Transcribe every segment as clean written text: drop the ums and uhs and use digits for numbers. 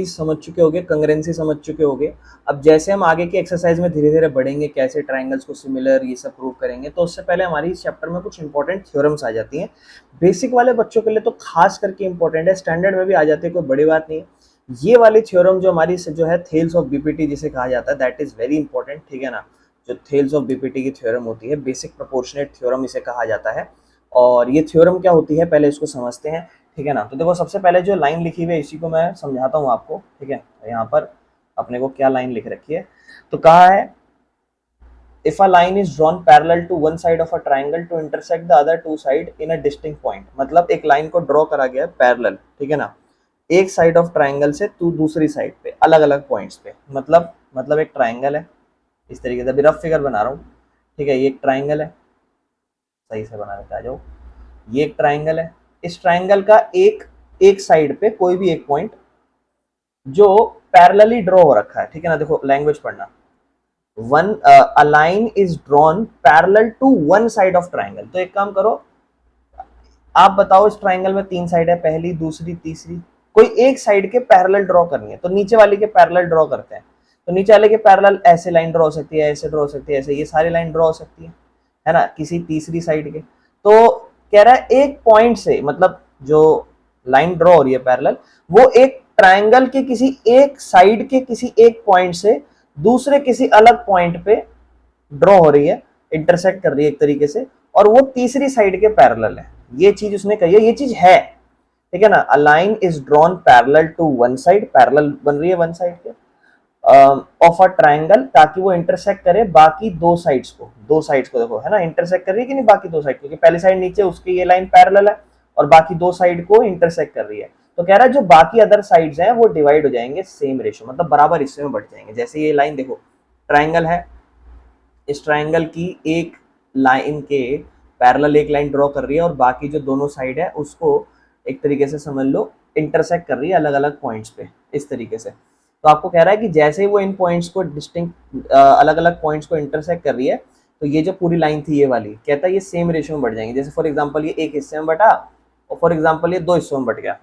समझ चुके होगे, कंग्रेंसी समझ चुके होगे। अब जैसे हम आगे के एक्सरसाइज में धीरे धीरे बढ़ेंगे, कैसे ट्राइंगल्स को सिमिलर ये सब प्रूव करेंगे, तो उससे पहले हमारी इस चैप्टर में कुछ इंपॉर्टेंट थ्योरम्स आ जाती हैं। बेसिक वाले बच्चों के लिए तो खास करके इंपॉर्टेंट है, स्टैंडर्ड में भी आ जाती है, कोई बड़ी बात नहीं है। ये वाली थ्योरम जो हमारी जो है थेल्स ऑफ बीपीटी जिसे कहा जाता है, दैट इज वेरी इंपॉर्टेंट, ठीक है ना। जो थेल्स ऑफ बीपीटी की थ्योरम होती है, बेसिक प्रोपोर्शनेट थ्योरम इसे कहा जाता है। और ये थ्योरम क्या होती है पहले इसको समझते हैं, ठीक है ना। तो देखो सबसे पहले जो लाइन लिखी हुई है इसी को मैं समझाता हूँ आपको, ठीक है। यहाँ पर अपने को क्या लाइन लिख रखी है, तो कहा है if a line is drawn parallel to one side of a triangle to intersect the other two side in a distinct point। मतलब एक लाइन को ड्रॉ करा गया है पैरेलल, ठीक है ना, एक साइड ऑफ ट्राइंगल से तू दूसरी साइड पे अलग अलग पॉइंट्स पे। मतलब एक ट्राइंगल है, इस तरीके से अभी रफ फिगर बना रहा हूँ, ठीक है। ये एक ट्राइंगल है, सही से बना लेते आ जाओ। ये एक ट्राइंगल है, इस ट्राइंगल का एक एक साइड पे कोई भी एक पॉइंट जो पैरेलली ड्रॉ हो रखा है, ठीक है ना। देखो लैंग्वेज पढ़ना, one a line is drawn parallel to one side of triangle. तो एक काम करो, आप बताओ इस ट्राइंगल में तीन साइड है, पहली दूसरी तीसरी, कोई एक साइड के पैरेलल ड्रॉ करनी है, तो नीचे वाले के पैरेलल ड्रॉ करते हैं। तो नीचे वाले के पैरेलल ऐसे लाइन ड्रॉ हो सकती है, ऐसे ड्रॉ हो सकती है, ऐसे ये सारी लाइन ड्रॉ हो सकती है ना, किसी तीसरी साइड के। तो कह रहा है एक पॉइंट से, मतलब जो लाइन ड्रॉ हो रही है पैरेलल, वो एक ट्राइंगल के किसी एक साइड के किसी एक पॉइंट से दूसरे किसी अलग पॉइंट पे ड्रॉ हो रही है, इंटरसेक्ट कर रही है एक तरीके से, और वो तीसरी साइड के पैरेलल है। ये चीज उसने कही है, ये चीज है, ठीक है ना। A line is drawn parallel to one side, parallel बन रही है वन साइड के ऑफ अ ट्राइंगल, ताकि वो इंटरसेक्ट करे बाकी दो साइड्स को देखो है ना, इंटरसेक्ट कर रही है कि नहीं बाकी दो साइड, क्योंकि पहली साइड नीचे उसकी ये लाइन पैरेलल है और बाकी दो साइड को इंटरसेक्ट कर रही है। तो कह रहा है जो बाकी अदर साइड्स हैं वो डिवाइड हो जाएंगे सेम रेशियो, मतलब बराबर हिस्से में बढ़ जाएंगे। जैसे ये लाइन देखो, ट्राइंगल है, इस ट्राइंगल की एक लाइन के पैरेलल एक लाइन ड्रॉ कर रही है और बाकी जो दोनों साइड है उसको एक तरीके से समझ लो इंटरसेक्ट कर रही है अलग अलग पॉइंट्स पे, इस तरीके से। तो आपको कह रहा है कि जैसे ही वो इन पॉइंट्स को डिस्टिंक्ट अलग अलग पॉइंट्स को इंटरसेक्ट कर रही है, तो ये जो पूरी लाइन थी ये वाली, कहता है ये सेम रेशियो में बढ़ जाएंगे। जैसे फॉर एग्जाम्पल ये एक हिस्से में बटा और फॉर एग्जाम्पल ये दो हिस्सों में बट गया,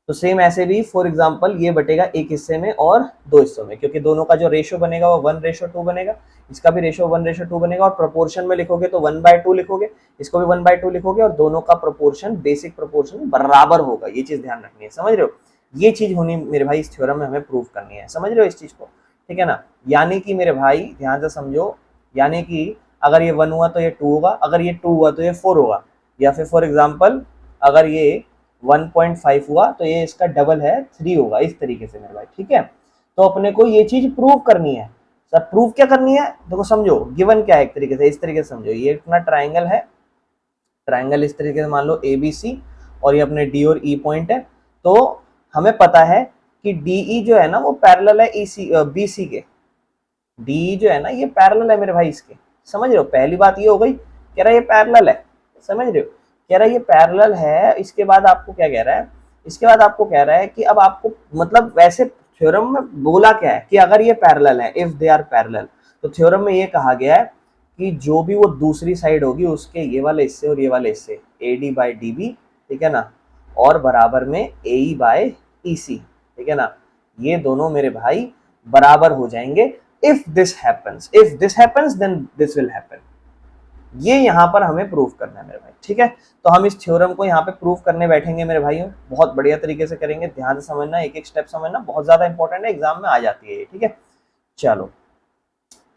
तो सेम ऐसे भी फॉर एग्जांपल ये बटेगा एक हिस्से में और दो हिस्सों में, क्योंकि दोनों का जो रेशियो बनेगा वो 1:2 बनेगा, इसका भी रेशियो 1:2 बनेगा। और प्रोपोर्शन में लिखोगे तो 1/2 लिखोगे, इसको भी 1/2 लिखोगे, और दोनों का प्रोपोर्शन बेसिक प्रोपोर्शन बराबर होगा। ये चीज ध्यान रखनी है, समझ रहे हो। ये चीज होनी मेरे भाई इस थ्योरम में हमें प्रूव करनी है, समझ रहे हो इस चीज को, ठीक है ना। यानी कि मेरे भाई ध्यान से समझो, यानी कि अगर ये 1 हुआ तो ये 2 होगा, अगर ये 2 हुआ तो ये 4 होगा, या फिर फॉर एग्जाम्पल अगर ये 1.5 हुआ तो ये इसका डबल है 3 होगा, इस तरीके से मेरे भाई, ठीक है। तो अपने को ये चीज प्रूव करनी है। सब प्रूव क्या करनी है, देखो समझो गिवन क्या है, एक तरीके से इस तरीके से समझो, ये अपना ट्राइंगल है, ट्राइंगल इस तरीके से मान लो ABC, और ये अपने D और E पॉइंट है। तो हमें पता है कि DE जो है ना वो पैरेलल है BC के, DE जो है ना ये पैरेलल है मेरे भाई इसके, समझ रहे हो। पहली बात ये हो गई, कह रहा है ये पैरेलल है, समझ रहे हो, कह रहा है ये पैरेलल है। इसके बाद आपको क्या कह रहा है, इसके बाद आपको कह रहा है कि अब आपको मतलब वैसे थ्योरम में बोला क्या है कि अगर ये पैरेलल है, इफ दे आर पैरेलल, तो थ्योरम में ये कहा गया है कि जो भी वो दूसरी साइड होगी उसके ये वाले हिस्से और ये वाले हिस्से AD/DB, ठीक है ना, और बराबर में AE/EC, ठीक है ना, ये दोनों मेरे भाई बराबर हो जाएंगे। If this happens then this will happen. ये यहाँ पर हमें प्रूव करना है मेरे भाई, ठीक है। तो हम इस थ्योरम को यहाँ पे प्रूव करने बैठेंगे मेरे भाइयों, बहुत बढ़िया तरीके से करेंगे, ध्यान से समझना, एक एक स्टेप समझना, बहुत ज्यादा इंपॉर्टेंट है, एग्जाम में आ जाती है ये, ठीक है। चलो,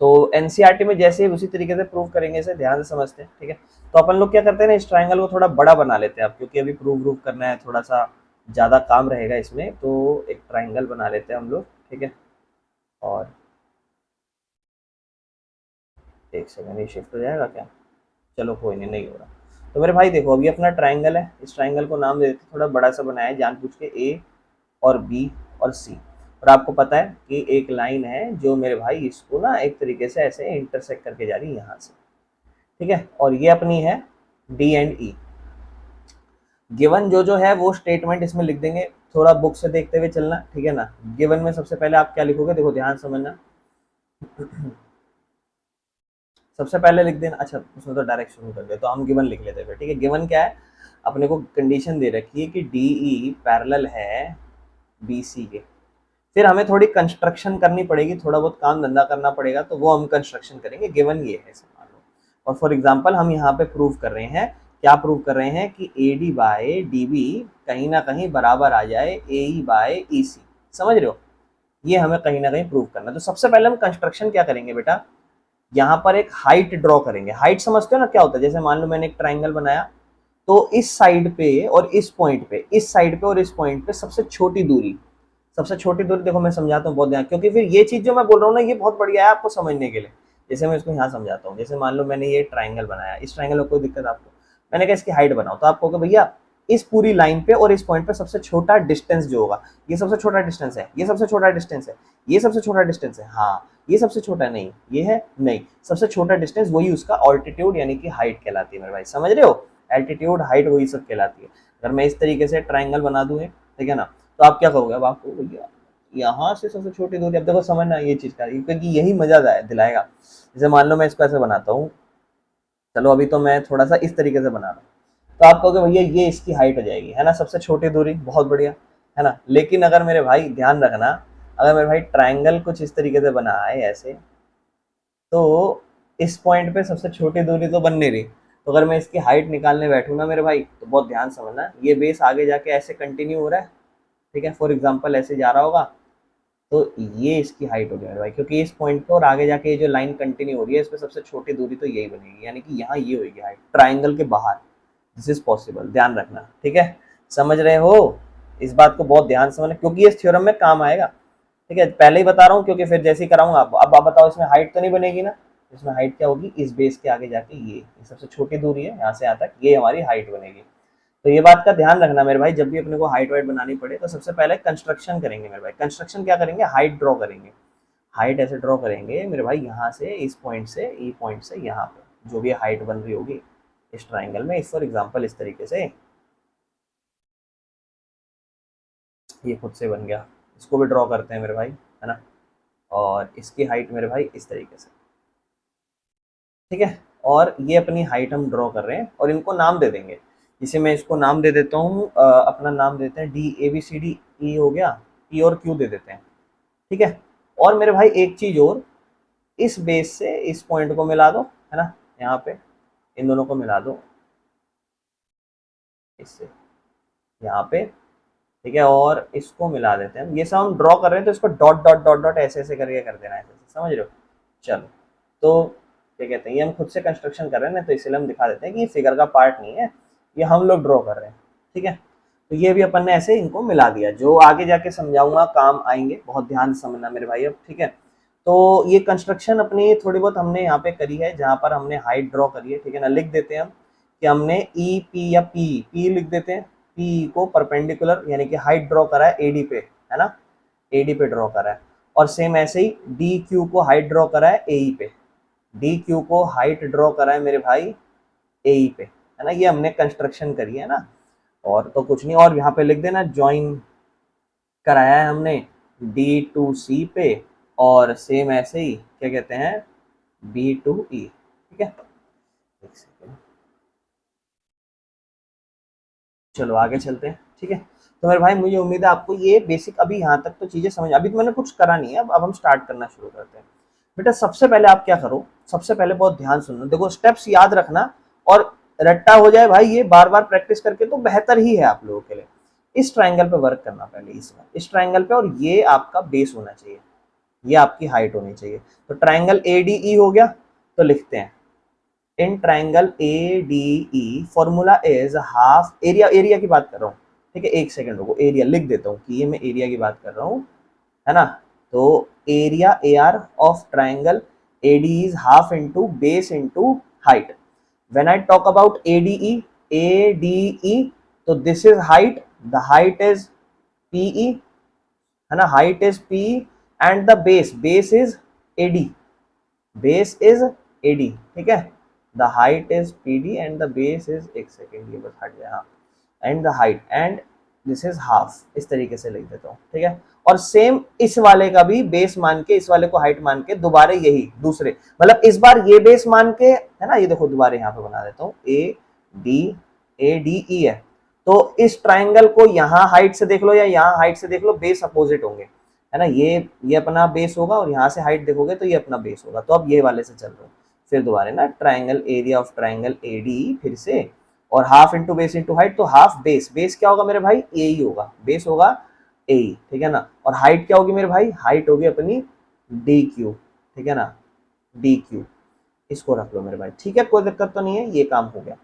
तो एनसीईआरटी में जैसे उसी तरीके से प्रूव करेंगे, इसे ध्यान से समझते हैं, ठीक है। तो अपन लोग क्या करते हैं ना, इस ट्राइंगल को थोड़ा बड़ा बना लेते हैं अब, क्योंकि अभी प्रूव करना है, थोड़ा सा ज्यादा काम रहेगा इसमें, तो एक ट्राइंगल बना लेते हैं हम लोग, ठीक है। और एक सेकंड, ये शिफ्ट हो जाएगा क्या, चलो कोई नहीं, नहीं हो रहा। तो मेरे भाई देखो अभी अपना ट्राइंगल है, इस ट्राइंगल को नाम दे देते, थोड़ा बड़ा सा बनाया है जानबूझ के, A और B और C। और आपको पता है कि एक लाइन है जो मेरे भाई इसको ना एक तरीके से ऐसे इंटरसेक्ट करके जा रही है यहाँ से, ठीक है। और ये अपनी है D एंड E। गिवन जो है वो स्टेटमेंट इसमें लिख देंगे, थोड़ा बुक से देखते हुए चलना, ठीक है ना। गिवन में सबसे पहले आप क्या लिखोगे, देखो ध्यान समझना, सबसे पहले लिख देना, अच्छा उसमें तो डायरेक्ट शुरू कर दे, तो हम गिवन लिख लेते हैं, ठीक है। गिवन क्या है, अपने को कंडीशन दे रखी है कि DE पैरेलल है BC के, फिर हमें थोड़ी कंस्ट्रक्शन करनी पड़ेगी, थोड़ा बहुत काम धंधा करना पड़ेगा, तो वो हम कंस्ट्रक्शन करेंगे। गिवन ये है ऐसे मान लो। और फॉर एग्जांपल हम यहाँ पे प्रूव कर रहे हैं, क्या प्रूव कर रहे हैं कि A D by D B कहीं ना कहीं बराबर आ जाए ए ई बाय ई सी। समझ रहे हो, ये हमें कहीं ना कहीं प्रूव करना है। तो सबसे पहले हम कंस्ट्रक्शन क्या करेंगे बेटा, यहाँ पर एक हाइट ड्रॉ करेंगे। हाइट समझते हो ना क्या होता है, जैसे मान लो मैंने एक ट्राइंगल बनाया, तो इस साइड पे और इस पॉइंट पे, इस साइड पे और इस पॉइंट पे सबसे छोटी दूरी, सबसे छोटी दूरी देखो मैं समझाता हूँ बहुत ध्यान, क्योंकि फिर ये चीज जो मैं बोल रहा हूँ ना ये बहुत बढ़िया है आपको समझने के लिए। जैसे मैं इसको यहाँ समझाता हूँ, जैसे मान लो मैंने ये ट्राइंगल बनाया, इस ट्राइंगल में कोई दिक्कत आपको, मैंने कहा इसकी हाइट बनाओ, तो आप कहोगे भैया इस पूरी लाइन पे और इस पॉइंट पे सबसे छोटा डिस्टेंस जो होगा, ये सबसे छोटा डिस्टेंस है, ये सबसे छोटा डिस्टेंस है, ये सबसे छोटा डिस्टेंस है, हाँ ये सबसे छोटा नहीं, ये है नहीं, सबसे छोटा डिस्टेंस वही उसका ऑल्टीट्यूड यानी कि हाइट कहलाती है मेरे भाई। समझ रहे हो, एल्टीट्यूड हाइट वही सब कहलाती है। अगर मैं इस तरीके से ट्राइंगल बना दूं, ठीक है ना, तो आप क्या कहोगे, अब आपको भैया यहाँ से सबसे छोटी दूरी, अब देखो समझना ये चीज का, क्योंकि यही मजा दिलाएगा। जैसे मान लो मैं इसको ऐसे बनाता हूँ, चलो अभी तो मैं थोड़ा सा इस तरीके से बना रहा हूँ, तो आप कहोगे भैया ये इसकी हाइट हो जाएगी, है ना, सबसे छोटी दूरी, बहुत बढ़िया, है ना। लेकिन अगर मेरे भाई ध्यान रखना, अगर मेरे भाई ट्राइंगल कुछ इस तरीके से बना है ऐसे, तो इस पॉइंट पे सबसे छोटी दूरी तो बन नहीं रही, तो अगर मैं इसकी हाइट निकालने बैठूँ ना मेरे भाई, तो बहुत ध्यान समझना, ये बेस आगे जाके ऐसे कंटिन्यू हो रहा है, ठीक है, फॉर एग्जाम्पल ऐसे जा रहा होगा, तो ये इसकी हाइट हो जाएगी भाई, क्योंकि इस पॉइंट पे और आगे जाके ये जो लाइन कंटिन्यू हो रही है, इस पे सबसे छोटी दूरी तो यही बनेगी, यानी कि यहाँ ये होगी हाइट ट्राइंगल के बाहर। दिस इज पॉसिबल, ध्यान रखना, ठीक है, समझ रहे हो, इस बात को बहुत ध्यान से समझना, क्योंकि इस थ्योरम में काम आएगा, ठीक है, पहले ही बता रहा हूँ, क्योंकि फिर जैसे ही कराऊंगा आपको। अब आप बताओ इसमें हाइट तो नहीं बनेगी ना, इसमें हाइट क्या होगी, इस बेस के आगे जाके ये सबसे छोटी दूरी है, यहाँ से यहाँ तक ये हमारी हाइट बनेगी। तो ये बात का ध्यान रखना मेरे भाई, जब भी अपने को हाइट वाइट बनानी पड़े तो सबसे पहले कंस्ट्रक्शन करेंगे मेरे भाई। कंस्ट्रक्शन क्या करेंगे, हाइट ड्रॉ करेंगे, हाइट ऐसे ड्रॉ करेंगे मेरे भाई, यहाँ से इस पॉइंट से ई पॉइंट से यहाँ पे जो भी हाइट बन रही होगी इस ट्राइंगल में, इस फॉर एग्जांपल इस तरीके से ये खुद से बन गया, इसको भी ड्रॉ करते हैं मेरे भाई, है ना, और इसकी हाइट मेरे भाई इस तरीके से, ठीक है। और ये अपनी हाइट हम ड्रॉ कर रहे हैं और इनको नाम दे देंगे। इसे मैं इसको नाम दे देता हूँ, अपना नाम देते हैं D, A B C D E हो गया, पी और क्यू दे देते हैं, ठीक है। और मेरे भाई एक चीज और, इस बेस से इस पॉइंट को मिला दो, है ना, यहाँ पे इन दोनों को मिला दो इससे यहाँ पे, ठीक है, और इसको मिला देते हैं। ये सब हम ड्रॉ कर रहे हैं, तो इसको डॉट डॉट डॉट डॉट ऐसे ऐसे करके कर देना है, ऐसे, समझ रहे हो। चलो, तो क्या कहते हैं, ये हम खुद से कंस्ट्रक्शन कर रहे हैं ना, तो इसलिए हम दिखा देते हैं कि ये फिगर का पार्ट नहीं है, ये हम लोग ड्रॉ कर रहे हैं, ठीक है। तो ये भी अपन ने ऐसे इनको मिला दिया, जो आगे जाके समझाऊंगा काम आएंगे, बहुत ध्यान से समझना मेरे भाई अब, ठीक है। तो ये कंस्ट्रक्शन अपनी थोड़ी बहुत हमने यहाँ पे करी है, जहाँ पर हमने हाइट ड्रॉ करी है, ठीक है ना। लिख देते हैं हम कि हमने ई पी या पी पी लिख देते हैं, पी को परपेंडिकुलर यानी कि हाइट ड्रॉ करा है एडी पे, है ना, एडी पे ड्रॉ करा है। और सेम ऐसे ही डी क्यू को हाइट ड्रॉ करा है एई पे, डी क्यू को हाइट ड्रॉ करा है मेरे भाई एई पे, है ना, ये हमने कंस्ट्रक्शन करी है ना। और तो कुछ नहीं, और यहाँ पे लिख देना ज्वाइन कराया है हमने डी टू सी पे, और सेम ऐसे ही क्या कहते हैं बी टू ई, ठीक है। एक सेकेंड, चलो आगे चलते हैं, ठीक है। तो मेरे भाई मुझे उम्मीद है आपको ये बेसिक अभी यहाँ तक तो चीजें समझ, अभी तो मैंने कुछ करा नहीं है, अब हम स्टार्ट करना शुरू करते हैं। बेटा सबसे पहले आप क्या करो, सबसे पहले बहुत ध्यान सुनना, देखो स्टेप्स याद रखना, और रट्टा हो जाए भाई ये बार बार प्रैक्टिस करके तो बेहतर ही है आप लोगों के लिए। इस ट्राइंगल पे वर्क करना पहले, इस ट्राइंगल पे, और ये आपका बेस होना चाहिए, ये आपकी हाइट होनी चाहिए। तो ट्राइंगल ए डी ई हो गया, तो लिखते हैं in triangle A D E formula is half area, area की बात कर रहा हूँ, ठीक है, एक सेकंड रुको, एरिया लिख देता हूँ कि ये मैं एरिया की बात कर रहा हूँ, है ना। तो area A R of triangle A D is half into base into height. When I talk about A D E, तो this is height, the height is P E, है ना, height is P, and the base is AD, base is AD, ठीक है। The height is P D and the base is, एक second ये बस हट जाए, हाँ, and the height and this is half, इस तरीके से लिख देता हूँ, ठीक है। और सेम इस वाले का भी बेस मान के, इस वाले को हाइट मान के, दोबारा यही दूसरे, मतलब इस बार ये बेस मान के, है ना, ये देखो दोबारा यहाँ पे बना देता हूँ ए डी ई है। तो इस ट्राइंगल को यहाँ हाइट से देख लो या यहाँ हाइट से देख लो, बेस अपोजिट होंगे, है ना। ये अपना बेस होगा और यहाँ से हाइट देखोगे तो ये अपना बेस होगा। तो अब ये वाले से चल रहे हो, फिर दोबारा ना triangle, area of triangle AD फिर से, और half into base into height, तो हाफ बेस, बेस क्या होगा मेरे भाई, ए ही होगा, बेस होगा ए, ठीक है ना। और हाइट क्या होगी मेरे भाई, हाइट होगी अपनी डी क्यू, ठीक है ना, डी क्यू, इसको रख लो मेरे भाई, ठीक है, कोई दिक्कत तो नहीं है, ये काम हो गया।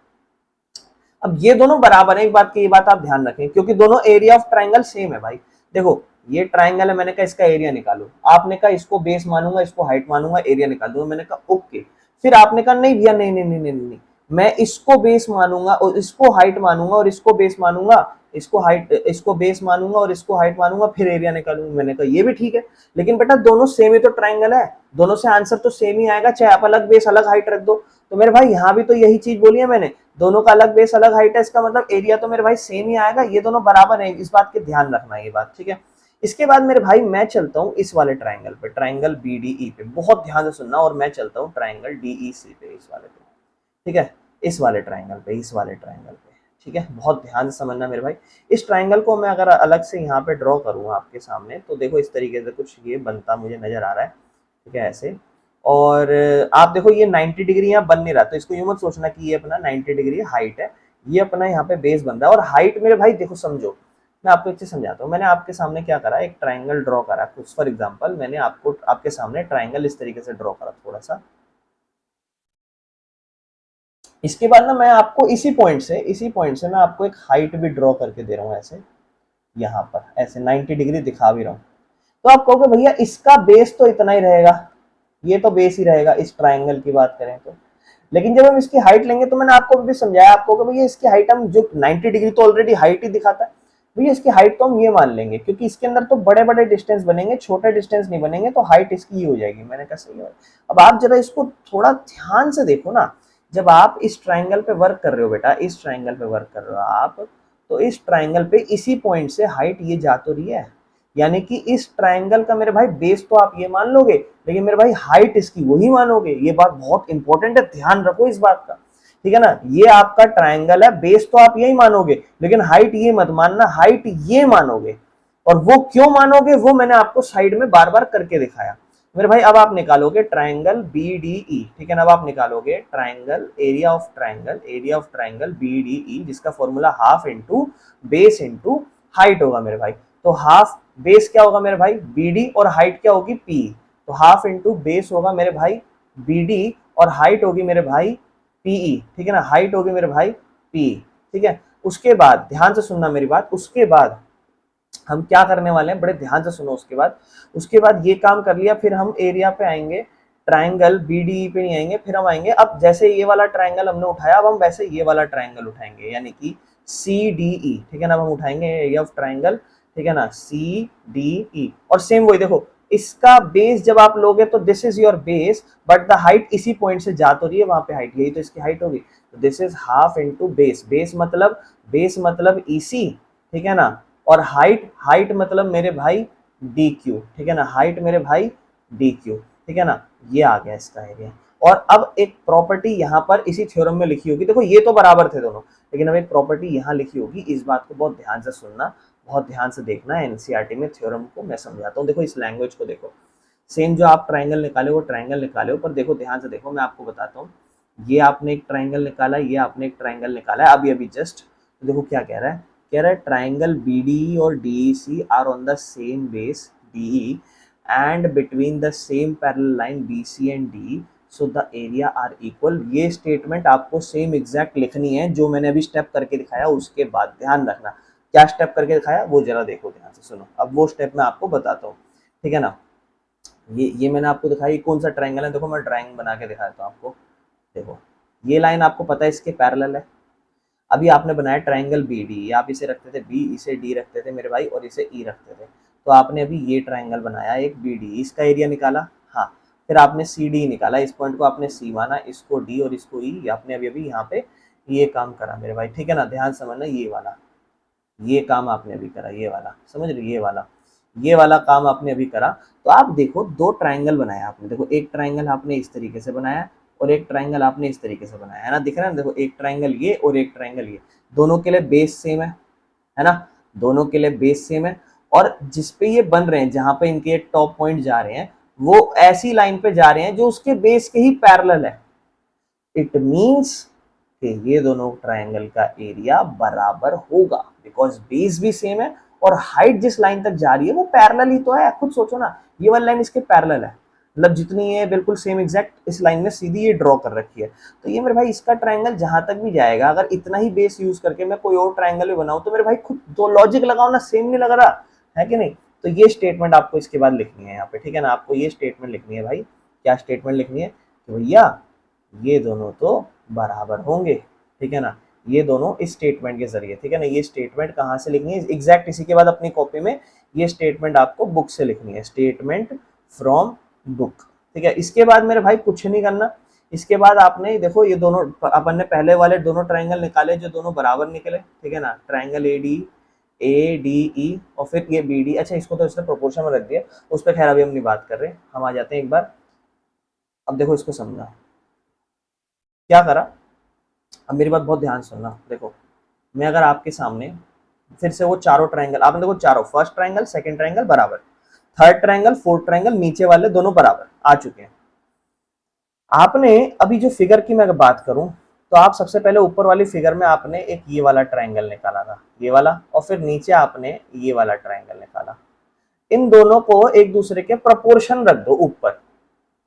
अब ये दोनों बराबर है, एक बात की ये बात आप ध्यान रखें, क्योंकि दोनों एरिया ऑफ ट्राइंगल सेम है भाई। देखो ये ट्राइंगल है, मैंने कहा इसका एरिया निकालो, आपने कहा इसको बेस मानूंगा, इसको हाइट मानूंगा, एरिया निकाल दूंगा, मैंने कहा ओके। फिर आपने कहा नहीं भैया, नहीं नहीं नहीं नहीं नहीं, मैं इसको बेस मानूंगा और इसको हाइट मानूंगा और इसको बेस मानूंगा, इसको हाइट, इसको बेस मानूंगा और इसको हाइट मानूंगा, फिर एरिया निकालूंगा। मैंने कहा ये भी ठीक है, लेकिन बेटा दोनों सेम ही तो ट्राइंगल है, दोनों से आंसर तो सेम ही आएगा, चाहे आप अलग बेस अलग हाइट रख दो। तो मेरे भाई यहाँ भी तो यही चीज बोली है मैंने, दोनों का अलग बेस अलग हाइट है, इसका मतलब एरिया तो मेरे भाई सेम ही आएगा, ये दोनों बराबर है, इस बात के ध्यान रखना ये बात, ठीक है। इसके बाद मेरे भाई मैं चलता हूँ इस वाले ट्राइंगल पे, ट्राइंगल बीडीई पे, बहुत ध्यान से सुनना, और मैं चलता हूँ ट्राइंगल डीईसी पे, इस वाले पे, ठीक है, इस वाले ट्राइंगल पे, इस वाले ट्राइंगल पे, ठीक है, बहुत ध्यान से समझना मेरे भाई। इस ट्राइंगल को मैं अगर अलग से यहाँ पे ड्रॉ करूँगा आपके सामने, तो देखो इस तरीके से कुछ ये बनता मुझे नजर आ रहा है, ठीक है, ऐसे। और आप देखो ये 90 डिग्री यहाँ बन नहीं रहा, तो इसको यूं मत सोचना कि ये अपना 90 डिग्री हाइट है, ये अपना यहाँ पे बेस बन रहा है। और हाइट मेरे भाई देखो समझो, मैं आपको एक चीज समझाता हूँ, मैंने आपके सामने क्या करा, एक ट्राइंगल ड्रॉ करा कुछ, फॉर एग्जाम्पल मैंने आपको आपके सामने ट्राइंगल इस तरीके से ड्रॉ करा थोड़ा सा। इसके बाद ना मैं आपको इसी पॉइंट से मैं आपको एक हाइट भी ड्रॉ करके दे रहा हूँ ऐसे, यहाँ पर ऐसे 90 डिग्री दिखा भी रहा हूँ। तो आप कहोगे भैया इसका बेस तो इतना ही रहेगा, ये तो बेस ही रहेगा इस ट्राइंगल की बात करें तो, लेकिन जब हम इसकी हाइट लेंगे, तो मैंने आपको भी समझाया आपको कि भैया इसकी हाइट हम जो 90 डिग्री तो ऑलरेडी हाइट ही दिखाता है, भैया इसकी हाइट तो हम ये मान लेंगे, क्योंकि इसके अंदर तो बड़े बड़े डिस्टेंस बनेंगे, छोटे डिस्टेंस नहीं बनेंगे, तो हाइट इसकी ही हो जाएगी। मैंने कहा सही है। अब आप जरा इसको थोड़ा ध्यान से देखो ना, जब आप इस ट्राइंगल पे वर्क कर रहे हो बेटा, इस ट्राइंगल पे वर्क कर रहे हो आप, तो इस ट्राइंगल पे इसी पॉइंट से हाइट ये जा तो रही है, यानी कि इस ट्राइंगल का मेरे भाई बेस तो आप ये मान लोगे, लेकिन मेरे भाई हाइट इसकी वही मानोगे। ये बात बहुत इंपॉर्टेंट है, ध्यान रखो इस बात का, ठीक है ना। ये आपका ट्राइंगल है, बेस तो आप यही मानोगे, लेकिन हाइट ये मत मानना, हाइट ये मानोगे। और वो क्यों मानोगे, वो मैंने आपको साइड में बार बार करके दिखाया मेरे भाई। अब आप निकालोगे ट्राइंगल बीडीई, ठीक है ना, अब आप निकालोगे triangle, area of triangle BDE, जिसका formula half into base into height होगा मेरे भाई। तो हाफ बेस क्या होगा मेरे भाई, बीडी, और हाइट क्या होगी, पी। तो हाफ इंटू बेस होगा मेरे भाई बीडी, और हाइट होगी मेरे भाई पीई, ठीक है ना, हाइट होगी मेरे भाई पी, ठीक है। उसके बाद ध्यान से सुनना मेरी बात, उसके बाद हम क्या करने वाले हैं, बड़े ध्यान से सुनो। उसके बाद ये काम कर लिया, फिर हम एरिया पे आएंगे, ट्राइंगल बीडीई पे नहीं आएंगे, फिर हम आएंगे, अब जैसे ये वाला ट्राइंगल हमने उठाया, अब हम वैसे ये वाला ट्राइंगल उठाएंगे, यानी कि सी डी ई, ठीक है ना, अब हम उठाएंगे एरिया ऑफ ट्राइंगल, ठीक है ना, सी डी ई, और सेम वही देखो, इसका बेस जब आप लोगे तो this is your base, but the height इसी पॉइंट से जा तो रही है वहां पे हाइट, यही तो इसकी हाइट होगी। तो this is half into base, base मतलब ईसी, ठीक है ना, और हाइट मतलब मेरे भाई डी क्यू, ठीक है ना, हाइट मेरे भाई डी क्यू, ठीक है ना, ये आ गया इसका एरिया। और अब एक प्रॉपर्टी यहाँ पर इसी थ्योरम में लिखी होगी, देखो ये तो बराबर थे दोनों, लेकिन अब एक प्रॉपर्टी यहाँ लिखी होगी, इस बात को बहुत ध्यान से सुनना, बहुत ध्यान से देखना। एनसीईआरटी में थ्योरम को मैं समझाता हूँ, देखो इस लैंग्वेज को देखो, सेम जो आप ट्राइंगल निकाले वो ट्राइंगल निकाले हो, पर देखो ध्यान से देखो, मैं आपको बताता हूँ। ये आपने एक ट्राइंगल निकाला, ये आपने एक ट्राइंगल निकाला है अभी अभी जस्ट, तो देखो क्या कह रहा है, कह रहा है ट्राइंगल बीडी और DEC are on the same base DE and between the same parallel line BC and D, so the area are equal. ये स्टेटमेंट आपको सेम एग्जैक्ट लिखनी है जो मैंने अभी स्टेप करके दिखाया, उसके बाद ध्यान रखना क्या स्टेप करके दिखाया वो जरा देखो ध्यान से सुनो। अब वो स्टेप मैं आपको बताता हूँ, ठीक है ना। ये मैंने आपको दिखाई कौन सा ट्राइंगल है, देखो मैं ड्राइंग बना के दिखाता हूँ आपको। देखो ये लाइन आपको पता है इसके पैरेलल है, अभी आपने बनाया ट्राइंगल बी डी, आप इसे रखते थे बी, इसे डी रखते थे मेरे भाई, और इसे ई रखते थे। तो आपने अभी ये ट्राइंगल बनाया एक बी डी, इसका एरिया निकाला, हाँ, फिर आपने सी डी निकाला, इस पॉइंट को आपने सी माना, इसको डी और इसको ई, आपने अभी अभी यहाँ पे ये काम करा मेरे भाई, ठीक है ना, ध्यान समझना, ये काम आपने अभी करा, ये वाला समझ रहे, ये वाला काम आपने अभी करा। तो आप देखो दो ट्राइंगल बनाया आपने, देखो एक ट्राइंगल आपने इस तरीके से बनाया और एक ट्राइंगल आपने इस तरीके से बनाया है ना, दिख रहा है ना, देखो एक ट्राइंगल ये और एक ट्राइंगल ये, दोनों के लिए बेस सेम है ना, दोनों के लिए बेस सेम है। और जिस पे ये बन रहे हैं, जहां पे इनके टॉप पॉइंट जा रहे हैं, वो ऐसी लाइन पे जा रहे हैं जो उसके बेस के ही पैरेलल है। इट मींस कि ये दोनों ट्रायंगल का एरिया बराबर होगा, बिकॉज बेस भी सेम है और हाइट जिस लाइन तक जा रही है वो पैरेलल ही तो है। खुद सोचो ना, ये वाली लाइन इसके पैरेलल है, मतलब जितनी है बिल्कुल सेम एग्जैक्ट इस लाइन में सीधी ये ड्रॉ कर रखी है। तो ये मेरे भाई इसका ट्रायंगल जहां तक भी जाएगा, अगर इतना ही बेस यूज करके मैं कोई और ट्रायंगल भी बनाऊं तो मेरे भाई खुद दो लॉजिक लगाओ ना, सेम नहीं लग रहा है कि नहीं। तो ये स्टेटमेंट आपको इसके बाद लिखनी है यहाँ पे, ठीक है ना। आपको ये स्टेटमेंट लिखनी है भाई, क्या स्टेटमेंट लिखनी है कि भैया ये दोनों तो बराबर होंगे, ठीक है ना। ये दोनों इस स्टेटमेंट के जरिए, ठीक है ना। ये स्टेटमेंट कहाँ से लिखनी है एग्जैक्ट, इसी के बाद अपनी कॉपी में ये स्टेटमेंट आपको बुक से लिखनी है, स्टेटमेंट फ्रॉम बुक, ठीक है। इसके बाद मेरे भाई कुछ नहीं करना। इसके बाद आपने देखो ये दोनों अपन ने पहले वाले दोनों ट्रायंगल निकाले जो दोनों बराबर निकले, ठीक है ना। ट्रायंगल ए डी ई और फिर ये बी डी। अच्छा इसको तो इसने प्रोपोर्शन में रख दिया, उस पर खैर अभी हम नहीं बात कर रहे, हम आ जाते हैं एक बार। अब देखो इसको समझा क्या करा। अब मेरी बात बहुत ध्यान सुनना, देखो मैं अगर आपके सामने फिर से वो चारों ट्रायंगल, आपने देखो चारों, फर्स्ट ट्रायंगल, सेकंड ट्रायंगल बराबर, थर्ड ट्रायंगल, फोर्थ ट्रायंगल, नीचे वाले दोनों बराबर आ चुके हैं। आपने अभी जो फिगर की मैं बात करूं तो आप सबसे पहले ऊपर वाली फिगर में आपने एक ये वाला ट्रायंगल निकाला था, ये वाला, और फिर नीचे आपने ये वाला ट्रायंगल निकाला। इन दोनों को एक दूसरे के प्रोपोर्शन रख दो, ऊपर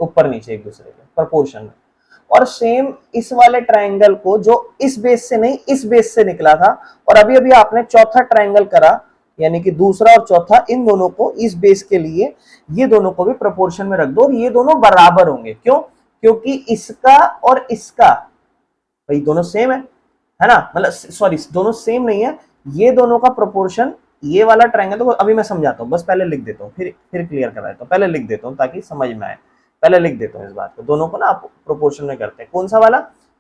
ऊपर नीचे एक दूसरे के प्रोपोर्शन। और सेम इस वाले ट्रायंगल को जो इस बेस से नहीं इस बेस से निकला था, और अभी अभी आपने चौथा ट्रायंगल करा, यानी कि दूसरा और चौथा, इन दोनों को इस बेस के लिए ये दोनों को भी प्रोपोर्शन में रख दो और ये दोनों बराबर होंगे। क्यों? क्योंकि इसका और इसका भाई दोनों सेम है ना, मतलब सॉरी दोनों सेम नहीं है, ये दोनों का प्रोपोर्शन, ये वाला ट्रायंगल, तो अभी मैं समझाता हूँ, बस पहले लिख देता हूँ फिर क्लियर कर देता हूँ। पहले लिख देता हूँ ताकि समझ में आए, पहले लिख देता हूँ इस बात को। दोनों को ना आप प्रोपोर्शन में करते हैं, कौन सा वाला,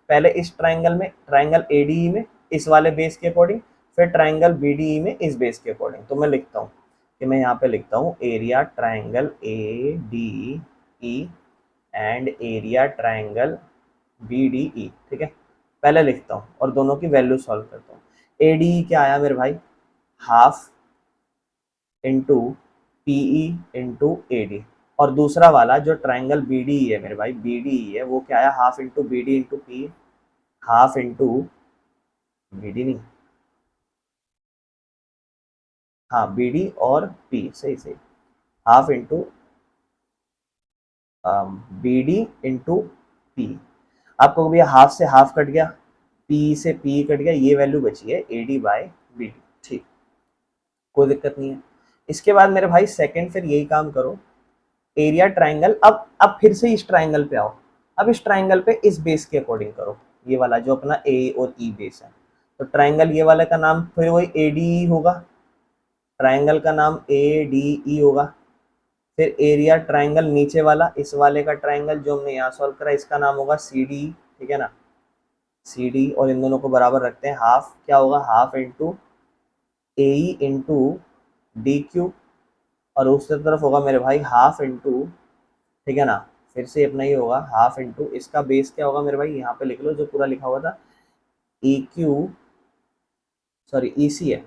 पहले इस ट्रायंगल में, ट्रायंगल एडीई में इस वाले बेस के अकॉर्डिंग, फिर ट्रायंगल बीडीई में इस बेस के अकॉर्डिंग। तो मैं लिखता हूँ कि मैं यहाँ पे लिखता हूँ area triangle A D E and area triangle B D E, ठीक है। पहले लिखता हूँ और दोनों की वैल्यू सॉल्व करता हूँ। ए डी क्या आया मेरे भाई, half into PE into A D, और दूसरा वाला जो ट्राइंगल बी डी है मेरे भाई, बी डी है, वो क्या है, half into B D into P, half into B D नहीं, हाँ बी डी और पी, सही सही, half into B D into P. आपको भैया हाफ से हाफ कट गया, पी से पी कट गया, ये वैल्यू बची है A D by B D, ठीक, कोई दिक्कत नहीं है। इसके बाद मेरे भाई सेकंड फिर यही काम करो, एरिया ट्राइंगल, अब फिर से इस ट्राइंगल पे आओ। अब इस ट्राइंगल पे इस बेस के अकॉर्डिंग करो, ये वाला जो अपना ए और ई बेस है। तो ट्राइंगल ये वाले का नाम फिर वही ए डी ई होगा, ट्राइंगल का नाम ए डी ई होगा। फिर एरिया ट्राइंगल नीचे वाला, इस वाले का ट्राइंगल जो हमने यहाँ सॉल्व करा, इसका नाम होगा सी डी, ठीक है ना, सी डी। और इन दोनों को बराबर रखते हैं, हाफ क्या होगा, हाफ इंटू ए इंटू डी क्यू, और उससे तरफ होगा मेरे भाई हाफ इंटू, ठीक है ना, फिर से अपना ही होगा हाफ इंटू, इसका बेस क्या होगा मेरे भाई, यहाँ पे लिख लो जो पूरा लिखा हुआ था, E Q, sorry E C है,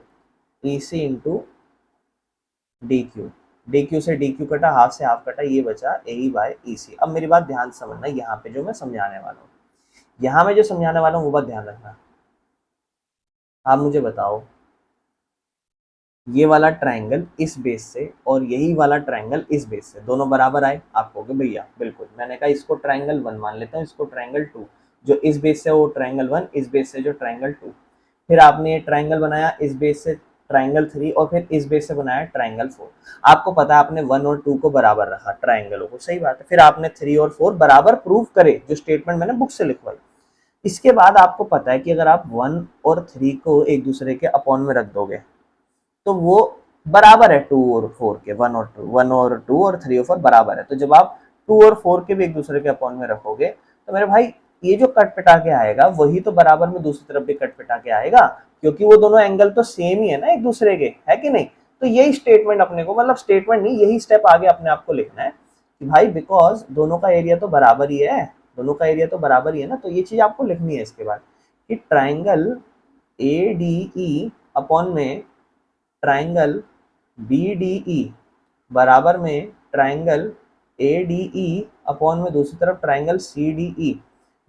E C into D Q, D Q से डी क्यू कटा, हाफ से हाफ कटा, ये बचा ए बाय ई सी। अब मेरी बात ध्यान से समझना, यहाँ पे जो मैं समझाने वाला हूँ, यहाँ मैं जो समझाने वाला हूँ वो बात ध्यान रखना। आप मुझे बताओ, ये वाला ट्रायंगल इस बेस से और यही वाला ट्रायंगल इस बेस से दोनों बराबर आए, आप कहोगे भैया बिल्कुल। मैंने कहा इसको ट्रायंगल वन मान लेता हूँ, इसको ट्रायंगल टू, जो इस बेस से वो ट्रायंगल वन, इस बेस से जो ट्रायंगल टू। फिर आपने ये ट्रायंगल बनाया इस बेस से ट्रायंगल थ्री, और फिर इस बेस से बनाया ट्रायंगल फोर। आपको पता है आपने वन और टू को बराबर रखा ट्रायंगलों को, सही बात है। फिर आपने थ्री और फोर बराबर प्रूव करे, जो स्टेटमेंट मैंने बुक से लिखवाई। इसके बाद आपको पता है कि अगर आप वन और थ्री को एक दूसरे के अपॉन में रख दोगे तो वो बराबर है टू और फोर के, वन और टू और थ्री और फोर बराबर है। तो जब आप टू और फोर के भी एक दूसरे के अपॉन में रखोगे तो मेरे भाई ये जो कट पिटा के आएगा वही तो बराबर में दूसरी तरफ भी कट पिटा के आएगा, क्योंकि वो दोनों एंगल तो सेम ही है ना एक दूसरे के, है कि नहीं। तो यही स्टेटमेंट अपने को, मतलब स्टेटमेंट नहीं, यही स्टेप आगे अपने आप को लिखना है कि भाई बिकॉज दोनों का एरिया तो बराबर ही है, दोनों का एरिया तो बराबर ही है ना। तो ये चीज आपको लिखनी है इसके बाद कि triangle A D E upon में ट्राइंगल BDE बराबर में ट्राइंगल ADE अपॉन में दूसरी तरफ ट्राइंगल CDE,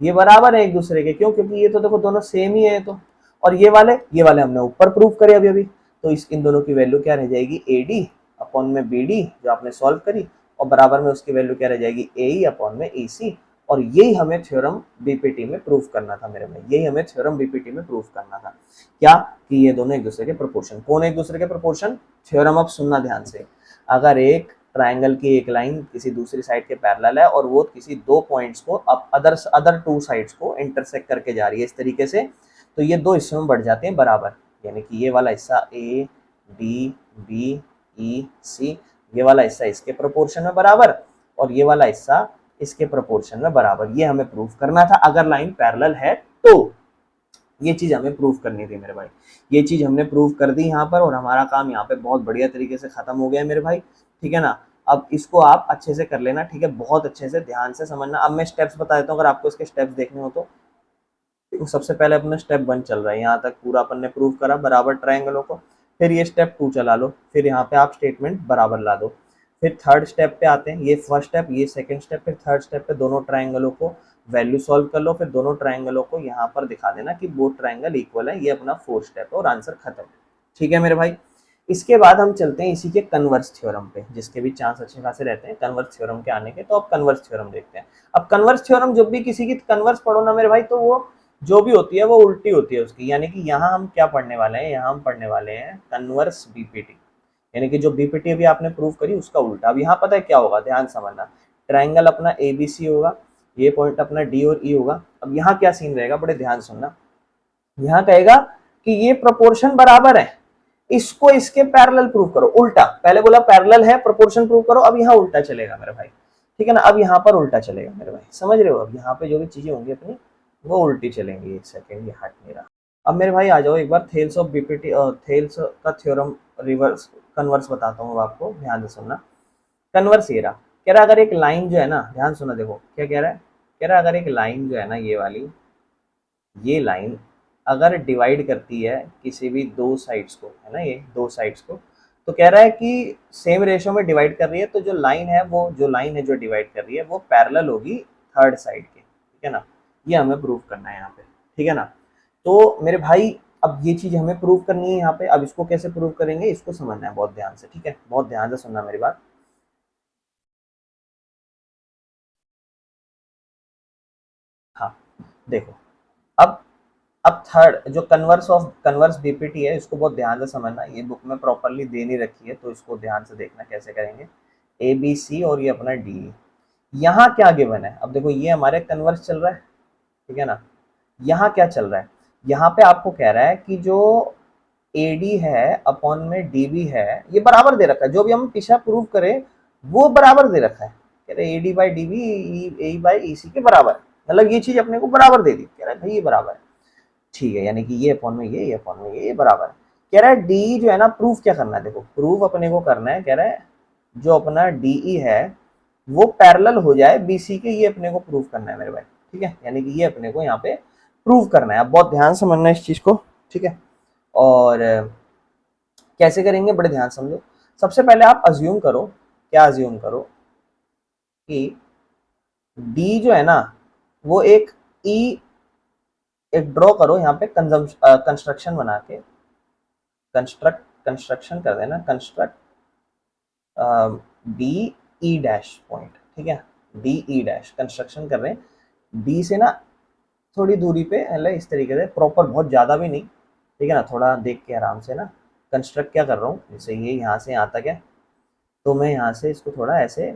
ये बराबर है एक दूसरे के। क्यों? क्योंकि ये तो देखो दोनों सेम ही है तो। और ये वाले हमने ऊपर प्रूव करे अभी अभी, तो इन दोनों की वैल्यू क्या रह जाएगी, AD अपॉन में BD जो आपने सॉल्व करी, और बराबर में उसकी वैल्यू क्या रह जाएगी, AE अपॉन में EC। और यही हमें थ्योरम बीपीटी में प्रूव करना था मेरे भाई, यही हमें थ्योरम बीपीटी में प्रूव करना था। क्या? कि ये दोनों एक दूसरे के प्रोपोर्शन। कौन एक दूसरे के प्रोपोर्शन? थ्योरम। अब सुनना ध्यान से, अगर एक ट्राइंगल की एक लाइन किसी दूसरी साइड के पैरेलल है और वो किसी दो पॉइंट्स को अदर टू साइड्स को इंटरसेक्ट करके जा रही है इस तरीके से, तो ये दो हिस्सों में बढ़ जाते हैं बराबर। यानी कि ये वाला हिस्सा A D B E C, ये वाला हिस्सा इसके प्रोपोर्शन में बराबर और ये वाला हिस्सा इसके प्रोपोर्शन में बराबर। ये हमें प्रूफ करना था अगर लाइन पैरेलल है तो। ये चीज हमें प्रूफ करनी थी मेरे भाई, ये चीज हमने प्रूफ कर दी यहाँ पर, और हमारा काम यहाँ पे बहुत बढ़िया तरीके से खत्म हो गया है मेरे भाई। ठीक है ना? अब इसको आप अच्छे से कर लेना, ठीक है, बहुत अच्छे से ध्यान से समझना। अब मैं स्टेप्स बता देता हूँ अगर आपको इसके स्टेप्स देखने हो तो सबसे पहले अपना स्टेप 1 चल रहा है, यहाँ तक पूरा अपन ने प्रूव करा बराबर ट्राइंगलों को। फिर ये स्टेप 2 चला लो, फिर यहाँ पे आप स्टेटमेंट बराबर ला दो। फिर थर्ड स्टेप पे आते हैं, ये फर्स्ट स्टेप, ये सेकंड स्टेप, फिर थर्ड स्टेप पे दोनों ट्राइंगलों को वैल्यू सॉल्व कर लो, फिर दोनों ट्राइंगलों को यहाँ पर दिखा देना कि बोथ ट्राइंगल इक्वल है। ये अपना फोर्थ स्टेप है और आंसर खत्म। ठीक है मेरे भाई? इसके बाद हम चलते हैं इसी के कन्वर्स थ्योरम पे, जिसके भी चांस अच्छे खासे रहते हैं कन्वर्स थ्योरम के आने के। तो अब कन्वर्स थ्योरम देखते हैं। अब कन्वर्स थ्योरम जब भी किसी की कन्वर्स पढ़ो ना मेरे भाई, तो वो जो भी होती है वो उल्टी होती है उसकी। यानी कि यहाँ हम क्या पढ़ने वाले हैं, यहाँ हम पढ़ने वाले हैं कन्वर्स बीपीटी। यानी कि जो बीपीटी अभी आपने प्रूव करी उसका उल्टा। अब यहाँ पता है क्या होगा, ध्यान समझना। ट्राइंगल अपना ABC होगा, ये पॉइंट अपना D और E होगा। अब यहाँ क्या सीन रहेगा, बड़े ध्यान सुनना। यहाँ कहेगा कि ये प्रोपोर्शन बराबर है, इसको इसके पैरेलल प्रूव करो। उल्टा, पहले बोला पैरेलल है प्रोपोर्शन प्रूव करो, अब यहाँ उल्टा चलेगा मेरे भाई। ठीक है ना? अब यहाँ पर उल्टा चलेगा मेरे भाई, समझ रहे हो? अब यहाँ पे जो भी चीजें होंगी अपनी वो उल्टी चलेंगी। एक सेकेंड, ये हट नहीं रहा। अब मेरे भाई आ जाओ एक बार थेल्स ऑफ बीपीटी और थेल्स का थ्योरम रिवर्स कन्वर्स बताता हूँ आपको, ध्यान से सुनना। कन्वर्स ये रहा, कह रहा अगर एक लाइन जो है ना, ध्यान सुनो, देखो क्या कह रहा है। कह रहा अगर एक लाइन जो है ना, ये वाली, ये लाइन अगर डिवाइड करती है किसी भी दो साइड्स को, है ना, ये दो साइड्स को, तो कह रहा है कि सेम रेशियो में डिवाइड कर रही है, तो जो लाइन है जो डिवाइड कर रही है वो पैरेलल होगी थर्ड साइड के। ठीक है ना? ये हमें प्रूव करना है यहाँ पे। ठीक है ना? तो मेरे भाई अब ये चीज हमें प्रूव करनी है यहाँ पे। अब इसको कैसे प्रूव करेंगे, इसको समझना है बहुत ध्यान से। ठीक है? बहुत ध्यान से सुनना मेरी बात। हाँ, देखो, अब थर्ड जो कन्वर्स बीपीटी है, इसको बहुत ध्यान से समझना। ये बुक में प्रॉपरली दे नहीं रखी है, तो इसको ध्यान से देखना कैसे करेंगे। ABC और ये अपना DE, यहाँ क्या गिवन है। अब देखो ये हमारे कन्वर्स चल रहा है, ठीक है ना? यहाँ क्या चल रहा है, यहाँ पे आपको कह रहा है कि जो AD है अपॉन में DB है, ये बराबर दे रखा है। जो भी हम पीछे प्रूव करें वो बराबर दे रखा है। कह रहे AD by DB AE by EC के बराबर, मतलब ये चीज अपने को बराबर दे दी। कह रहा है भाई ये बराबर है। ठीक है, यानी कि ये अपॉन में ये अपॉन में ये बराबर है। कह रहा है डी जो है ना, प्रूफ क्या करना है, देखो प्रूफ अपने को करना है। कह रहा है जो अपना DE है वो पैरेलल हो जाए BC के, ये अपने को प्रूफ करना है मेरे भाई। ठीक है? यानी कि ये अपने को यहाँ पे प्रूव करना है। अब बहुत ध्यान से समझना इस चीज को। ठीक है? और कैसे करेंगे, बड़े ध्यान समझो। सबसे पहले आप अज्यूम करो, क्या अज्यूम करो कि D जो है ना वो एक ड्रॉ करो यहाँ पे कंस्ट्रक्शन बना के, कंस्ट्रक्शन कर देना, कंस्ट्रक्ट DE डैश पॉइंट। ठीक है? DE डैश कंस्ट्रक्शन कर रहे हैं D से ना थोड़ी दूरी पे, मतलब इस तरीके से, प्रॉपर बहुत ज़्यादा भी नहीं। ठीक है ना? थोड़ा देख के आराम से ना कंस्ट्रक्ट क्या कर रहा हूँ। जैसे ये यहाँ से यहाँ तक है, तो मैं यहाँ से इसको थोड़ा ऐसे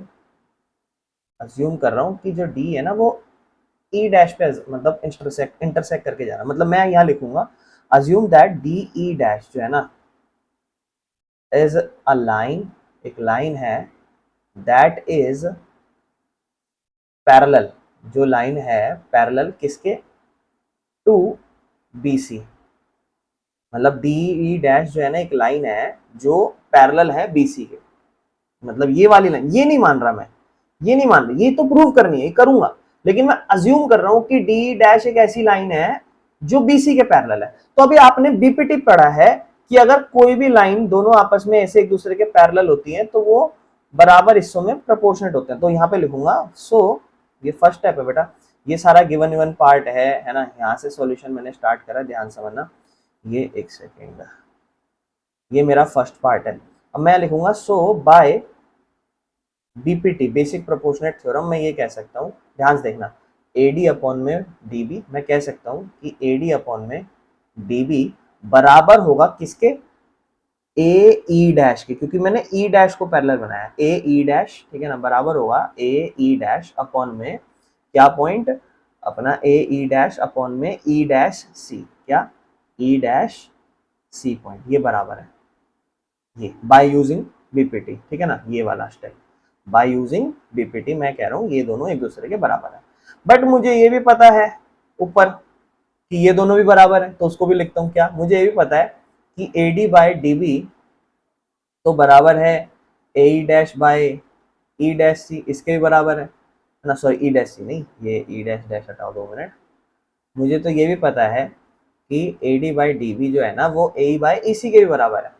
अज्यूम कर रहा हूँ कि जो D है ना वो E डैश पे, मतलब इंटरसेक्ट करके जाना। मतलब मैं यहाँ लिखूंगा अज्यूम दैट DE डैश जो है ना इज अ लाइन, एक लाइन है दैट इज पैरेलल, जो लाइन है पैरेलल किसके, टू BC। मतलब DE डैश जो है ना एक लाइन है जो पैरेलल है BC के। मतलब ये वाली लाइन, ये नहीं मान रहा मैं, ये नहीं मान रहा, ये तो प्रूव करनी है, ये करूंगा, लेकिन मैं अज्यूम कर रहा हूं कि DE डैश एक ऐसी लाइन है जो BC के पैरेलल है। तो अभी आपने बीपीटी पढ़ा है कि अगर कोई भी लाइन दोनों आपस में ऐसे एक दूसरे के पैरेलल होती है तो वो बराबर हिस्सों में प्रोपोर्शनेट होते हैं। तो यहाँ पे लिखूंगा ये फर्स्ट स्टेप है बेटा, ये सारा गिवन गिवन पार्ट है ना, यहाँ से सॉल्यूशन मैंने स्टार्ट करा, ध्यान समझना। ये एक सेकेंड, ये मेरा फर्स्ट पार्ट है। अब मैं लिखूंगा by BPT basic proportionate theorem मैं ये कह सकता हूँ, ध्यान से देखना, एडी अपॉन में डीबी, मैं कह सकता हूँ कि एडी अपॉन में डीबी बराबर होगा किसके, ए ई डैश के, क्योंकि मैंने ई डैश को पैरेलल बनाया, ए ई डैश, ठीक है ना, बराबर होगा ए ई डैश अपॉन में क्या पॉइंट, अपना ए ई डैश अपॉन में ई डैश सी, क्या ई डैश सी पॉइंट, ये बराबर है ये बाय यूजिंग बीपीटी, ठीक है ना, ये वाला स्टेप बाय यूजिंग बीपीटी, मैं कह रहा हूँ ये दोनों एक दूसरे के बराबर है। बट मुझे ये भी पता है ऊपर कि ये दोनों भी बराबर है, तो उसको भी लिखता हूँ, क्या मुझे ये भी पता है कि A D by D B तो बराबर है A E dash by E dash C, इसके भी बराबर है ना, सॉरी ई डैश सी नहीं, ये ई डैश डैश हटाओ 2 मिनट। मुझे तो ये भी पता है कि A D by D B जो है ना वो ए बाई ई सी के भी बराबर है।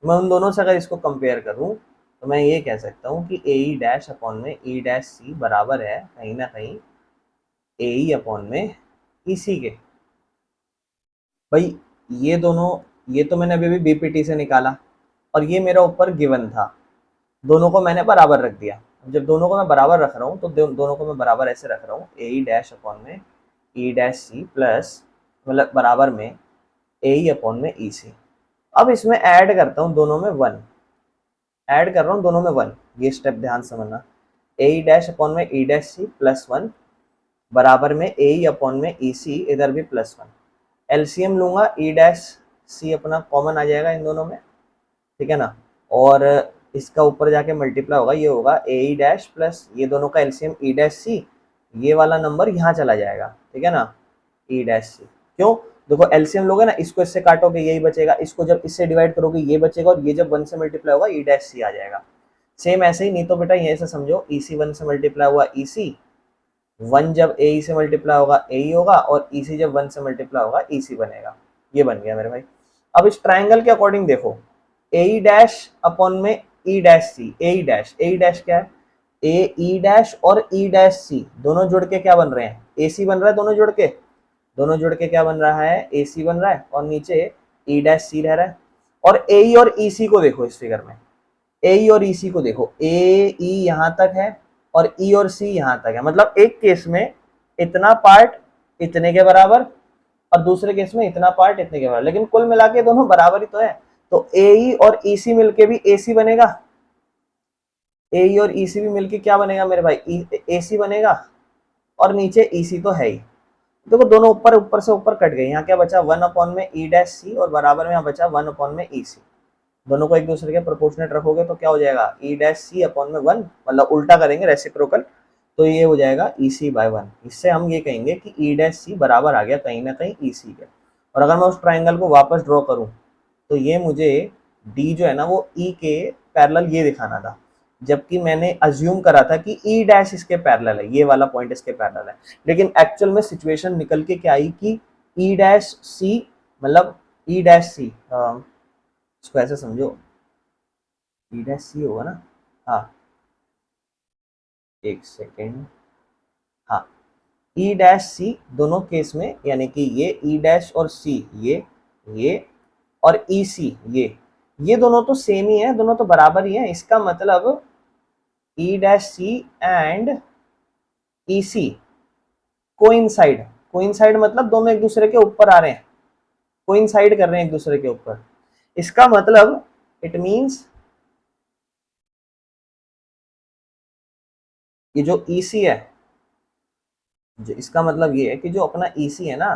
मैं उन दोनों से अगर इसको कंपेयर करूँ तो मैं ये कह सकता हूँ कि ए ई डैश अपॉन में ई डैश सी बराबर है कहीं ना कहीं ए ई अपॉन में ई सी के। भाई ये दोनों, ये तो मैंने अभी भी बीपीटी से निकाला और ये मेरा ऊपर गिवन था, दोनों को मैंने बराबर रख दिया। जब दोनों को मैं बराबर रख रहा हूँ तो दोनों को मैं बराबर ऐसे रख रहा हूँ, ए ई डैश अपॉन में ई डैश सी प्लस मतलब बराबर में ए ई अपॉन में ई सी। अब इसमें ऐड करता हूँ दोनों में 1, ऐड कर रहा हूँ दोनों में 1, ये स्टेप ध्यान समझना, ए ई डैश अपॉन में ई डैश सी प्लस 1 बराबर में ए ई अपॉन में ई सी, इधर भी प्लस 1, एलसीएम लूंगा ई डैश सी अपना कॉमन आ जाएगा इन दोनों में, ठीक है ना, और इसका ऊपर जाके मल्टीप्लाई होगा, ये होगा ए ई डैश प्लस ये दोनों का एलसीएम ई डैश सी, ये वाला नंबर यहाँ चला जाएगा, ठीक है ना, ई डैश सी। क्यों, देखो एलसीएम लोगे ना, इसको इससे काटोगे यही बचेगा, इसको जब इससे डिवाइड करोगे ये बचेगा, और ये जब 1 से मल्टीप्लाई होगा ई डैश सी आ जाएगा। सेम ऐसे ही, नहीं तो बेटा यहीं से समझो, ई सी 1 से मल्टीप्लाई हुआ ई सी, 1 जब ए ई से मल्टीप्लाई होगा ए ई होगा, और ई सी जब 1 से मल्टीप्लाई होगा ई सी बनेगा, ये बन गया मेरे भाई। अब इस ट्राइंगल के अकॉर्डिंग देखो, ए ई डैश अपॉन में ई डैश सी, ए ई डैश क्या है, ए ई डैश और ई डैश सी दोनों जुड़ के क्या बन रहे हैं, ए सी बन रहा है, दोनों जुड़ के क्या बन रहा है, ए सी बन रहा है, और नीचे ई डैश सी रह रहा है। और ए ई और ई सी को देखो इस फिगर में, ए ई और ई सी को देखो, ए ई यहाँ तक है और ई और सी यहाँ तक है, मतलब एक केस में इतना पार्ट इतने के बराबर और दूसरे केस में इतना पार्ट इतने के बराबर, लेकिन कुल मिला के दोनों बराबर ही तो है। तो ए ई और ई सी मिलके भी ए सी बनेगा, ए ई और ई सी भी मिलके क्या बनेगा मेरे भाई, ए सी बनेगा, और नीचे ई सी तो है ही। देखो दोनों ऊपर ऊपर से ऊपर कट गए, यहाँ क्या बचा 1 अपॉन में ई डैश सी, और बराबर में यहाँ बचा 1 अपॉन में ई सी। दोनों को एक दूसरे के प्रोपोर्शनेट रखोगे तो क्या हो जाएगा, ई डैश सी अपॉन में 1, मतलब उल्टा करेंगे रेसिप्रोकल, तो ये हो जाएगा ई सी बाय 1। इससे हम ये कहेंगे कि ई डैश सी बराबर आ गया कहीं ना कहीं ई सी के। और अगर मैं उस ट्राइंगल को वापस ड्रॉ करूँ तो ये मुझे डी जो है ना वो ई के पैरेलल ये दिखाना था, जबकि मैंने अज्यूम करा था कि ई डैश इसके पैरेलल है, ये वाला पॉइंट इसके पैरेलल है, लेकिन एक्चुअल में सिचुएशन निकल के क्या आई कि ई डैश सी, मतलब ई डैश सी, इसको ऐसे समझो, ई डैश सी होगा ना, हाँ एक सेकेंड, हाँ ई डैश सी दोनों केस में, यानी कि ये ई डैश और सी, ये और ई सी, ये दोनों तो सेम ही है, दोनों तो बराबर ही है। इसका मतलब E dash C and E C coincide मतलब दोनों एक दूसरे के ऊपर आ रहे हैं, कोइंसाइड कर रहे हैं एक दूसरे के ऊपर। इसका मतलब इट मीन्स ये जो ई सी है, जो इसका मतलब ये है कि जो अपना ई सी है ना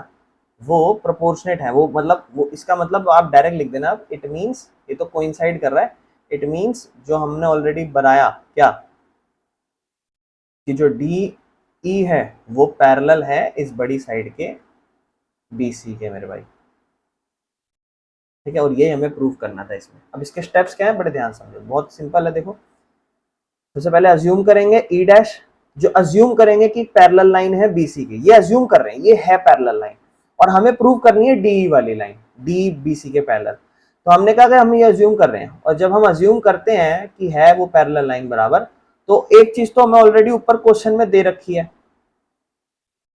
वो प्रोपोर्शनेट है, वो मतलब वो, इसका मतलब आप डायरेक्ट लिख देना, इट मीन्स ये तो कोइंसाइड कर रहा है, इट मीन्स जो हमने ऑलरेडी बनाया क्या, कि जो डी ई है वो पैरेलल है इस बड़ी साइड के बी सी के मेरे भाई, ठीक है, और ये हमें प्रूव करना था इसमें। अब इसके स्टेप्स क्या है, बड़े ध्यान समझो, बहुत सिंपल है। देखो सबसे पहले अज्यूम करेंगे ई डैश, जो अज्यूम करेंगे कि पैरेलल लाइन है बीसी की, ये अज्यूम कर रहे हैं ये है पैरेलल लाइन, और हमें प्रूव करनी है डी वाली लाइन, डी बीसी के पैरेलल। तो हमने कहा कि हम ये अज्यूम कर रहे हैं, और जब हम अज्यूम करते हैं कि है वो पैरेलल लाइन बराबर, तो एक चीज तो हमें ऑलरेडी ऊपर क्वेश्चन में दे रखी है,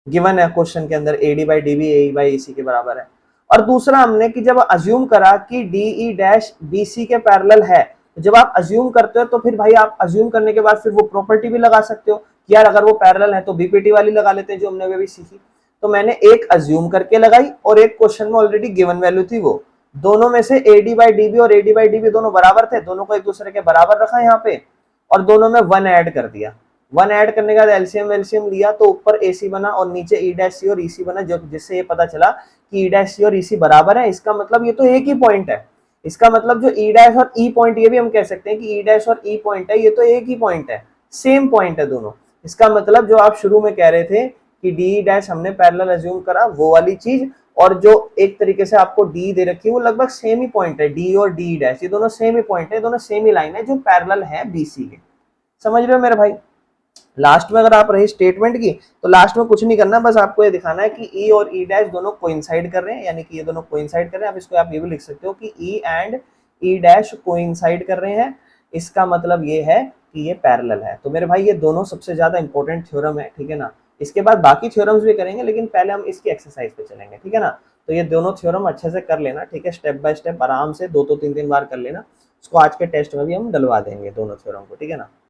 गिवन है क्वेश्चन के अंदर, AD by DB AE by AC के बराबर है। और दूसरा हमने कि जब अज्यूम करा कि DE डैश BC के पैरेलल है, तो जब आप अज्यूम करते हो तो फिर भाई आप अज्यूम करने के बाद फिर वो प्रॉपर्टी भी लगा सकते हो कि यार अगर वो पैरेलल है तो BPT वाली लगा लेते हैं जो हमने अभी सीखी। तो मैंने एक अज्यूम करके लगाई और एक क्वेश्चन में ऑलरेडी गिवन वैल्यू थी, वो दोनों में से AD बाई DB और AD बाई DB दोनों बराबर थे, दोनों को एक दूसरे के बराबर रखा यहाँ पे, और दोनों में 1 ऐड कर दिया। 1 ऐड करने के बाद एलसीएम एलसीएम लिया तो ऊपर AC बना और नीचे E डैश C और EC बना, जो जिससे ये पता चला कि E डैश C और EC बराबर है। इसका मतलब ये तो एक ही पॉइंट है, इसका मतलब जो E डैश और E पॉइंट, ये भी हम कह सकते हैं कि E डैश और E पॉइंट है, ये तो एक ही पॉइंट है, सेम पॉइंट है दोनों। इसका मतलब जो आप शुरू में कह रहे थे कि डी डैश हमने पैरेलल अज्यूम करा, वो वाली चीज, और जो एक तरीके से आपको डी दे रखी है वो लगभग सेम ही पॉइंट है, डी और डी डैश ये दोनों सेम ही पॉइंट है, दोनों सेम ही लाइन है जो पैरेलल है BC के। समझ रहे हो मेरे भाई? लास्ट में अगर आप रहे स्टेटमेंट की, तो लास्ट में कुछ नहीं करना, बस आपको ये दिखाना है कि E और E डैश दोनों कोइंसाइड कर रहे हैं, यानी कि ये दोनों कोइंसाइड कर रहे हैं। अब इसको आप ये भी लिख सकते हो कि E and E dash coincide कर रहे हैं, इसका मतलब ये है कि ये पैरेलल है। तो मेरे भाई ये दोनों सबसे ज्यादा इंपॉर्टेंट थ्योरम है, ठीक है ना। इसके बाद बाकी थ्योरम्स भी करेंगे, लेकिन पहले हम इसकी एक्सरसाइज पे चलेंगे, ठीक है ना। तो ये दोनों थ्योरम अच्छे से कर लेना, ठीक है, स्टेप बाय स्टेप आराम से 2-2 3-3 बार कर लेना। इसको आज के टेस्ट में भी हम डलवा देंगे दोनों थ्योरम को, ठीक है ना।